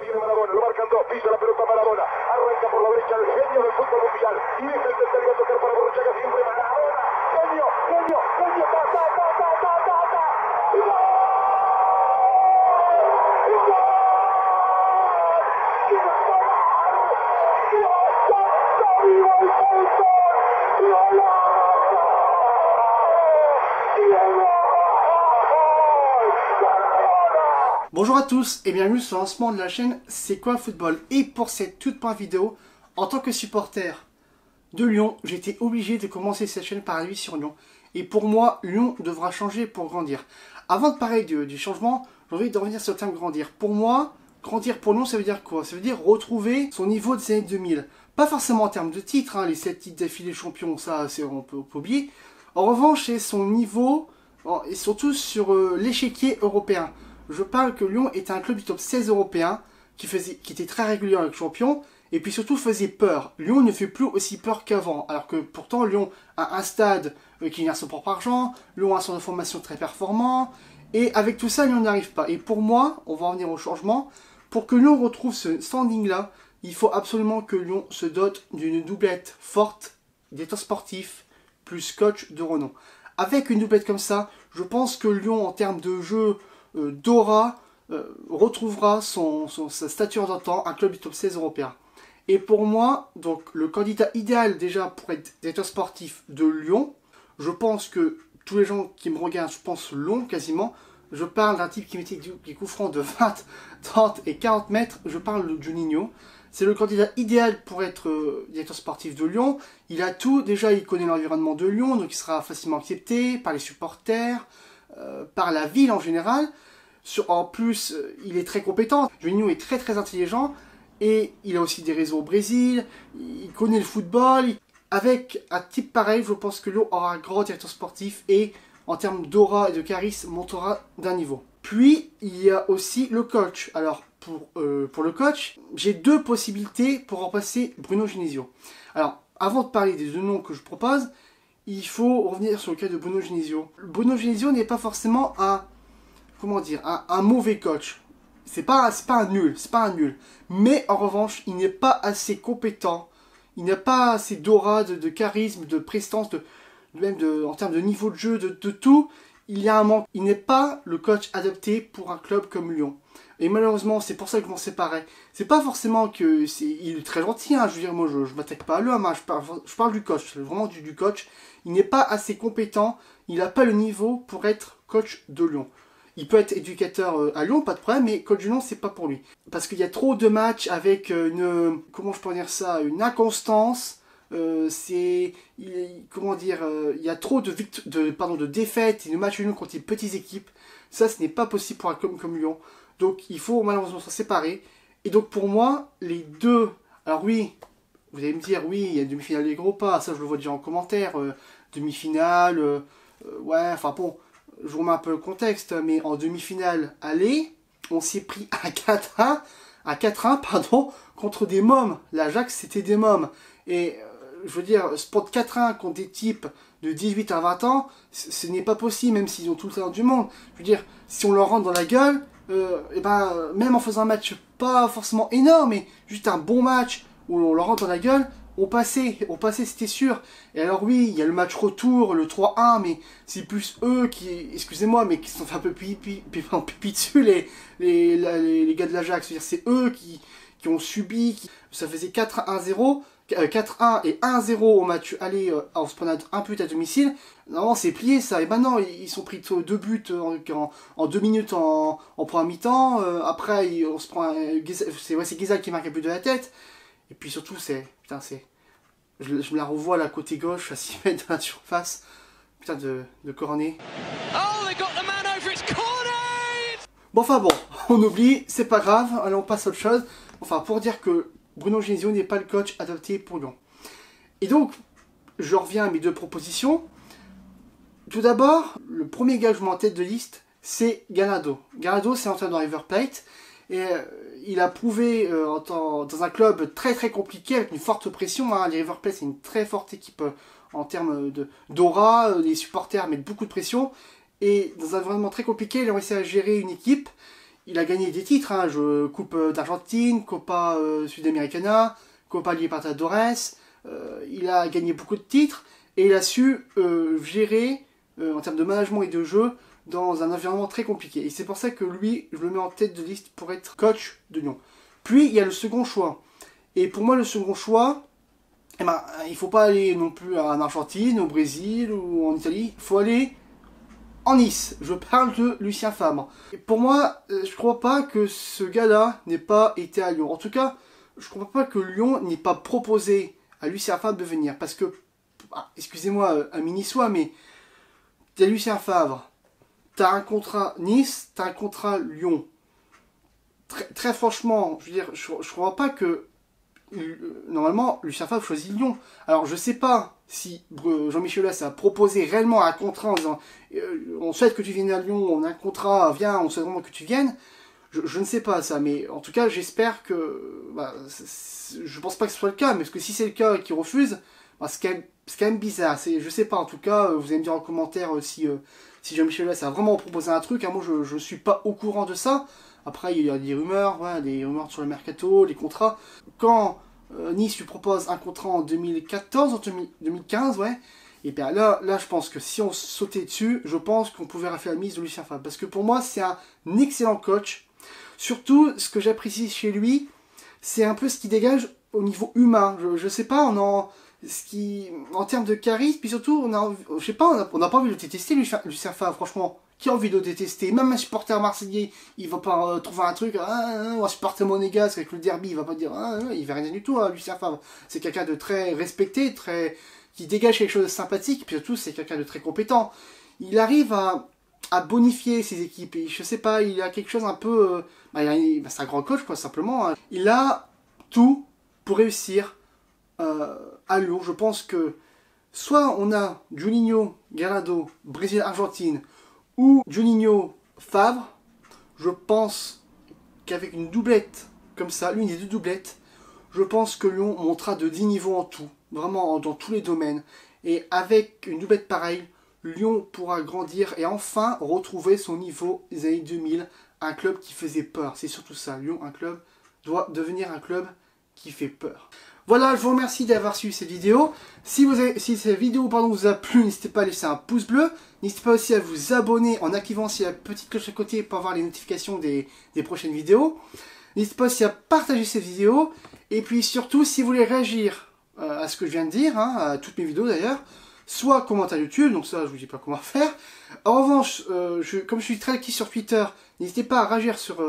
tiene Maradona, lo marcan dos, pisa la pelota Maradona, arranca por la derecha el genio del fútbol mundial, y deja el tercero a tocar para Borruchaga, siempre Maradona, genio, genio, genio, ta, ta, ta, ta, ta, ta, ta, y gol, y gol, y gol, Dios santo, viva el fútbol, gol, Bonjour à tous et bienvenue sur le lancement de la chaîne C'est quoi football. Et pour cette toute première vidéo, en tant que supporter de Lyon, j'étais obligé de commencer cette chaîne par un avis sur Lyon. Et pour moi, Lyon devra changer pour grandir. Avant de parler du changement, j'ai envie de revenir sur le terme grandir. Pour moi, grandir pour Lyon, ça veut dire quoi? Ça veut dire retrouver son niveau des années 2000. Pas forcément en termes de titres, hein, les 7 titres d'affilée champions, ça on peut oublier. En revanche, c'est son niveau, et surtout sur l'échiquier européen. Je parle que Lyon était un club du top 16 européen qui était très régulier avec champion et puis surtout faisait peur. Lyon ne fait plus aussi peur qu'avant, alors que pourtant Lyon a un stade qui génère son propre argent, Lyon a son de formation très performant, et avec tout ça, Lyon n'arrive pas. Et pour moi, on va en venir au changement, pour que Lyon retrouve ce standing-là, il faut absolument que Lyon se dote d'une doublette forte, directeur sportif, plus coach de renom. Avec une doublette comme ça, je pense que Lyon, en termes de jeu, d'aura, retrouvera sa stature d'antan, un club du top 16 européen. Et pour moi, donc le candidat idéal déjà pour être directeur sportif de Lyon, je pense que tous les gens qui me regardent, je pense Lyon quasiment, je parle d'un type qui mettait des coups francs de 20, 30 et 40 mètres, je parle de Juninho. C'est le candidat idéal pour être directeur sportif de Lyon. Il a tout, déjà il connaît l'environnement de Lyon, donc il sera facilement accepté par les supporters, par la ville en général. En plus, il est très compétent. Juninho est très intelligent et il a aussi des réseaux au Brésil. Il connaît le football. Avec un type pareil, je pense que Lyon aura un grand directeur sportif et en termes d'aura et de charisme, montera d'un niveau. Puis, il y a aussi le coach. Alors, pour le coach, j'ai deux possibilités pour remplacer Bruno Genesio. Alors, avant de parler des deux noms que je propose, il faut revenir sur le cas de Bruno Genesio. Bruno Genesio n'est pas forcément un mauvais coach. C'est pas un nul. Mais en revanche, il n'est pas assez compétent. Il n'a pas assez d'aura, de charisme, de prestance, en termes de niveau de jeu, de tout. Il y a un manque. Il n'est pas le coach adapté pour un club comme Lyon. Et malheureusement, c'est pour ça que je m'en séparais. C'est pas forcément que il est très gentil, hein. Je veux dire, moi, je m'attaque pas à l'homme, hein. Je parle du coach, vraiment du coach. Il n'est pas assez compétent. Il n'a pas le niveau pour être coach de Lyon. Il peut être éducateur à Lyon, pas de problème, mais coach de Lyon, c'est pas pour lui. Parce qu'il y a trop de matchs avec une inconstance. Il y a trop de défaites et de matchs nuls contre les petites équipes. Ça, ce n'est pas possible pour un club comme Lyon. Donc, il faut malheureusement s'en séparer. Et donc, pour moi, les deux... Alors oui, vous allez me dire, oui, il y a une demi-finale des gros pas. Ça, je le vois déjà en commentaire. Demi-finale, ouais, enfin bon... Je vous remets un peu le contexte, mais en demi-finale, aller, on s'est pris à 4-1, contre des mômes. L'Ajax, c'était des mômes. Et je veux dire, sport 4-1 contre des types de 18 à 20 ans, ce n'est pas possible, même s'ils ont tout le talent du monde. Je veux dire, si on leur rentre dans la gueule, même en faisant un match pas forcément énorme, mais juste un bon match où on leur rentre dans la gueule, on passait, c'était sûr. Et alors oui, il y a le match retour, le 3-1, mais c'est plus eux qui, excusez-moi, mais qui se sont fait un peu pipi dessus, les gars de l'Ajax. C'est eux qui ont subi, ça faisait 4-1-0, 4-1 et 1-0 au match aller, on se prenait un but à domicile. Non, c'est plié ça. Et ben non, ils sont pris 2 buts en 2 minutes en première mi-temps. Après, on se prend, c'est Ghezzal qui marque un but de la tête. Et puis surtout, je me la revois là, côté gauche, à 6 mètres de la surface. Putain de cornet. Oh, they got the man over, it's cornet! Bon, enfin bon, on oublie, c'est pas grave, allez, on passe à autre chose. Enfin, pour dire que Bruno Genesio n'est pas le coach adapté pour Lyon. Et donc, je reviens à mes deux propositions. Tout d'abord, le premier gars que je mets en tête de liste, c'est Gallardo. Gallardo, c'est entraîneur de River Plate. Et il a prouvé dans un club très compliqué, avec une forte pression. Hein. Les River Plate, c'est une très forte équipe en termes d'aura. Les supporters mettent beaucoup de pression. Et dans un environnement très compliqué, il a réussi à gérer une équipe. il a gagné des titres, hein, Coupe d'Argentine, Copa Sudamericana, Copa Libertadores, il a gagné beaucoup de titres, et il a su gérer, en termes de management et de jeu, dans un environnement très compliqué. Et c'est pour ça que lui, je le mets en tête de liste pour être coach de Lyon. Puis, il y a le second choix. Et pour moi, le second choix, eh ben, il ne faut pas aller non plus en Argentine, au Brésil ou en Italie. Il faut aller en Nice. Je parle de Lucien Favre. Et pour moi, je ne crois pas que ce gars-là n'ait pas été à Lyon. En tout cas, je ne crois pas que Lyon n'ait pas proposé à Lucien Favre de venir. Parce que, excusez-moi, un mini-soi, mais tu as Lucien Favre, tu as un contrat Nice, tu as un contrat Lyon. Très franchement, je veux dire, je ne crois pas que normalement Lucien Favre choisit Lyon. Alors je sais pas si Jean-Michel Aulas a proposé réellement un contrat en disant on souhaite que tu viennes à Lyon, on a un contrat, viens, on souhaite vraiment que tu viennes. Je ne sais pas ça, mais en tout cas j'espère que je pense pas que ce soit le cas, mais parce que si c'est le cas et qu'il refuse, c'est quand même bizarre. Je sais pas, en tout cas vous allez me dire en commentaire si Jean-Michel Aulas a vraiment proposé un truc. Hein, moi je suis pas au courant de ça. Après, il y a des rumeurs, ouais, des rumeurs sur le mercato, les contrats. Quand Nice lui propose un contrat en 2014, en 2015, ouais, et bien là, je pense que si on sautait dessus, je pense qu'on pouvait refaire la mise de Lucien Favre. Parce que pour moi, c'est un excellent coach. Surtout, ce que j'apprécie chez lui, c'est un peu ce qui dégage au niveau humain. Je sais pas, en termes de charisme, puis surtout, je sais pas, on n'a pas envie de le détester, Lucien Favre, franchement. Qui a envie de le détester? Même un supporter marseillais, il va pas trouver un truc, ou un supporter monégasque avec le derby, il va pas dire, il va rien du tout à Lucien Favre. C'est quelqu'un de très respecté, qui dégage quelque chose de sympathique, puis surtout, c'est quelqu'un de très compétent. Il arrive à bonifier ses équipes, et je sais pas, il a quelque chose un peu, c'est un grand coach, quoi, simplement. Hein. Il a tout pour réussir à Lyon. Je pense que soit on a Juninho, Gallardo, Brésil-Argentine, ou Juninho Favre, je pense qu'avec une doublette comme ça, l'une des deux doublettes, je pense que Lyon montera de 10 niveaux en tout, vraiment dans tous les domaines. Et avec une doublette pareille, Lyon pourra grandir et enfin retrouver son niveau des années 2000, un club qui faisait peur. C'est surtout ça, Lyon, un club, doit devenir un club qui fait peur. Voilà, je vous remercie d'avoir suivi cette vidéo. Si cette vidéo vous a plu, n'hésitez pas à laisser un pouce bleu. N'hésitez pas aussi à vous abonner en activant aussi la petite cloche à côté pour avoir les notifications des prochaines vidéos. N'hésitez pas aussi à partager cette vidéo. Et puis surtout, si vous voulez réagir à ce que je viens de dire, hein, à toutes mes vidéos d'ailleurs, soit commentaire YouTube, donc ça je vous dis pas comment faire. En revanche, comme je suis très actif sur Twitter, n'hésitez pas à réagir sur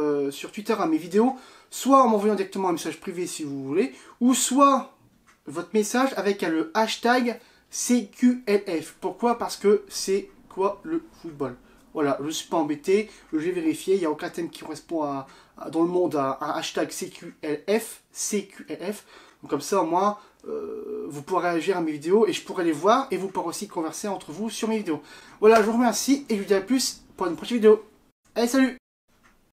Twitter à mes vidéos, soit en m'envoyant directement un message privé si vous voulez, ou soit votre message avec le hashtag CQLF. Pourquoi? Parce que c'est quoi le football? Voilà, je ne suis pas embêté, j'ai vérifié, il n'y a aucun thème qui correspond dans le monde à un hashtag CQLF. Donc comme ça au moins, vous pourrez réagir à mes vidéos et je pourrai les voir et vous pourrez aussi converser entre vous sur mes vidéos. Voilà, je vous remercie et je vous dis à plus pour une prochaine vidéo. Allez, salut!